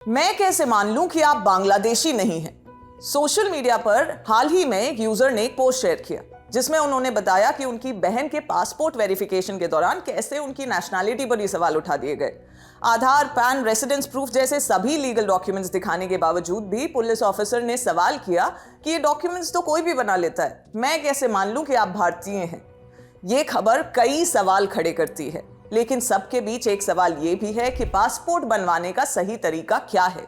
मैं कैसे मान लूं कि आप बांग्लादेशी नहीं हैं? सोशल मीडिया पर हाल ही में एक यूजर ने एक पोस्ट शेयर किया जिसमें उन्होंने बताया कि उनकी बहन के पासपोर्ट वेरिफिकेशन के दौरान कैसे उनकी नेशनैलिटी पर ही सवाल उठा दिए गए। आधार, पैन, रेसिडेंस प्रूफ जैसे सभी लीगल डॉक्यूमेंट्स दिखाने के बावजूद भी पुलिस ऑफिसर ने सवाल किया कि ये डॉक्यूमेंट्स तो कोई भी बना लेता है, मैं कैसे मान लूं कि आप भारतीय हैं? ये खबर कई सवाल खड़े करती है, लेकिन सबके बीच एक सवाल ये भी है कि पासपोर्ट बनवाने का सही तरीका क्या है,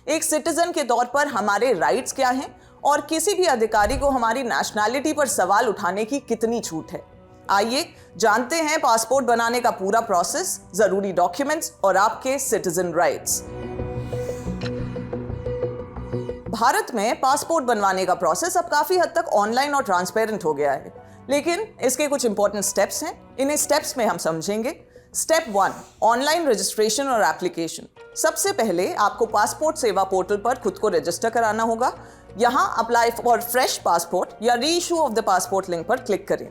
एक सिटीजन के तौर पर हमारे राइट्स क्या हैं और किसी भी अधिकारी को हमारी नेशनैलिटी पर सवाल उठाने की कितनी छूट है। आइए जानते हैं पासपोर्ट बनाने का पूरा प्रोसेस, जरूरी डॉक्यूमेंट्स और आपके सिटीजन राइट्स। भारत में पासपोर्ट बनवाने का प्रोसेस अब काफी हद तक ऑनलाइन और ट्रांसपेरेंट हो गया है, लेकिन इसके कुछ इंपॉर्टेंट स्टेप्स हैं। इन्हीं स्टेप्स में हम समझेंगे। स्टेप 1, ऑनलाइन रजिस्ट्रेशन और एप्लीकेशन। सबसे पहले आपको पासपोर्ट सेवा पोर्टल पर खुद को रजिस्टर कराना होगा। यहां अप्लाई फॉर फ्रेश पासपोर्ट या री issue of the passport link पर क्लिक करें।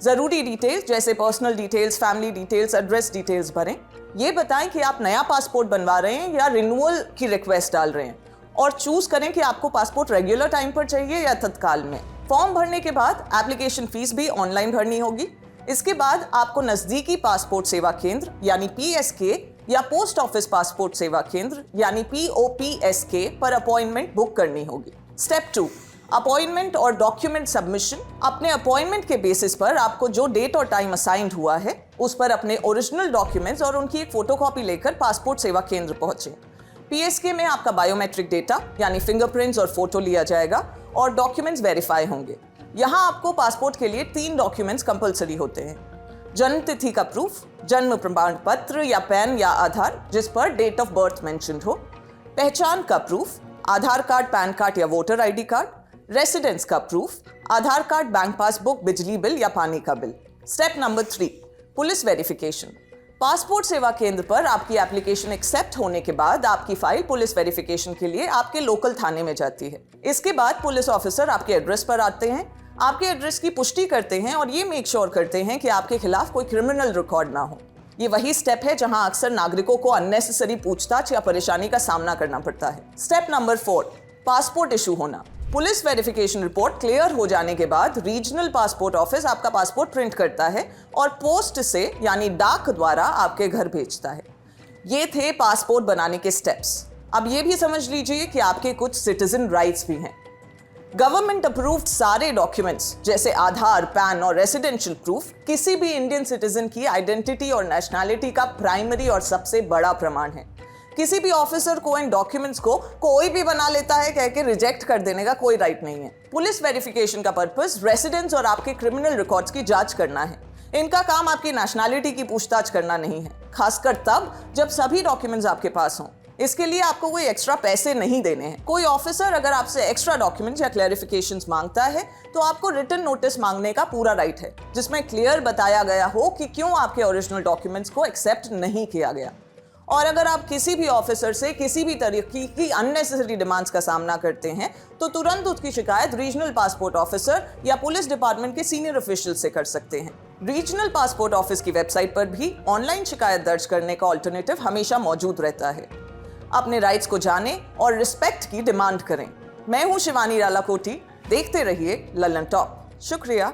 जरूरी डिटेल्स जैसे personal details, family details, address details भरें। ये बताएं कि आप नया पासपोर्ट बनवा रहे हैं या रिन्यूअल की रिक्वेस्ट डाल रहे हैं, और चूज करें कि आपको पासपोर्ट रेगुलर टाइम पर चाहिए या तत्काल में। फॉर्म भरने के बाद एप्लीकेशन फीस भी ऑनलाइन भरनी होगी। इसके बाद आपको नजदीकी पासपोर्ट सेवा केंद्र यानी PSK या पोस्ट ऑफिस पासपोर्ट सेवा केंद्र यानी POPSK पर अपॉइंटमेंट बुक करनी होगी। स्टेप 2, अपॉइंटमेंट और डॉक्यूमेंट सबमिशन। अपने अपॉइंटमेंट के बेसिस पर आपको जो डेट और टाइम असाइंड हुआ है उस पर अपने ओरिजिनल डॉक्यूमेंट्स और उनकी एक फोटोकॉपी लेकर पासपोर्ट सेवा केंद्र पहुंचे। PSK में आपका बायोमेट्रिक डेटा यानी फिंगरप्रिंट्स और फोटो लिया जाएगा और डॉक्यूमेंट्स वेरीफाई होंगे। यहाँ आपको पासपोर्ट के लिए 3 डॉक्यूमेंट्स कंपलसरी होते हैं। जन्म तिथि का प्रूफ, जन्म प्रमाण पत्र या पैन या आधार जिस पर डेट ऑफ बर्थ मेंशन्ड हो। पहचान का प्रूफ, आधार कार्ड, पैन कार्ड या वोटर ID कार्ड। रेसिडेंस का प्रूफ, आधार कार्ड, बैंक पासबुक, बिजली बिल या पानी का bill. Step number 3, police verification. Passport सेवा केंद्र पर आपकी एप्लीकेशन एक्सेप्ट होने के बाद आपकी फाइल पुलिस वेरिफिकेशन के लिए आपके लोकल थाने में जाती है। इसके बाद पुलिस ऑफिसर आपके एड्रेस पर आते हैं, आपके एड्रेस की पुष्टि करते हैं और ये मेक श्योर करते हैं कि आपके खिलाफ कोई क्रिमिनल रिकॉर्ड ना हो। ये वही स्टेप है जहां अक्सर नागरिकों को अननेसेसरी पूछताछ या परेशानी का सामना करना पड़ता है। स्टेप नंबर 4, पासपोर्ट इशू होना। पुलिस वेरिफिकेशन रिपोर्ट क्लियर हो जाने के बाद रीजनल पासपोर्ट ऑफिस आपका पासपोर्ट प्रिंट करता है और पोस्ट से यानी डाक द्वारा आपके घर भेजता है। ये थे पासपोर्ट बनाने के स्टेप्स। अब ये भी समझ लीजिए कि आपके कुछ सिटीजन राइट्स भी हैं। गवर्नमेंट अप्रूव्ड सारे डॉक्यूमेंट्स जैसे आधार, पैन और रेसिडेंशियल प्रूफ किसी भी इंडियन सिटीजन की आइडेंटिटी और नेशनैलिटी का प्राइमरी और सबसे बड़ा प्रमाण है। किसी भी ऑफिसर को इन डॉक्यूमेंट्स को कोई भी बना लेता है कह के रिजेक्ट कर देने का कोई राइट नहीं है। पुलिस वेरिफिकेशन का पर्पस रेसिडेंस और आपके क्रिमिनल रिकॉर्ड्स की जांच करना है। इनका काम आपकी नेशनैलिटी की पूछताछ करना नहीं है, खासकर तब जब सभी डॉक्यूमेंट्स आपके पास हों। इसके लिए आपको कोई एक्स्ट्रा पैसे नहीं देने हैं। कोई ऑफिसर अगर आपसे एक्स्ट्रा डॉक्यूमेंट्स या क्लैरिफिकेशंस मांगता है तो आपको रिटन नोटिस मांगने का पूरा राइट है, जिसमें क्लियर बताया गया हो कि क्यों आपके ओरिजिनल डॉक्यूमेंट्स को एक्सेप्ट नहीं किया गया। और अगर आप किसी भी ऑफिसर से किसी भी तरीके की अननेसेसरी डिमांड्स का सामना करते हैं तो तुरंत उसकी शिकायत रीजनल पासपोर्ट ऑफिसर या पुलिस डिपार्टमेंट के सीनियर ऑफिशियल से कर सकते हैं। रीजनल पासपोर्ट ऑफिस की वेबसाइट पर भी ऑनलाइन शिकायत दर्ज करने का ऑल्टरनेटिव हमेशा मौजूद रहता है। अपने राइट्स को जानें और रिस्पेक्ट की डिमांड करें। मैं हूं शिवानी रालाकोटी, देखते रहिए लल्लन टॉप। शुक्रिया।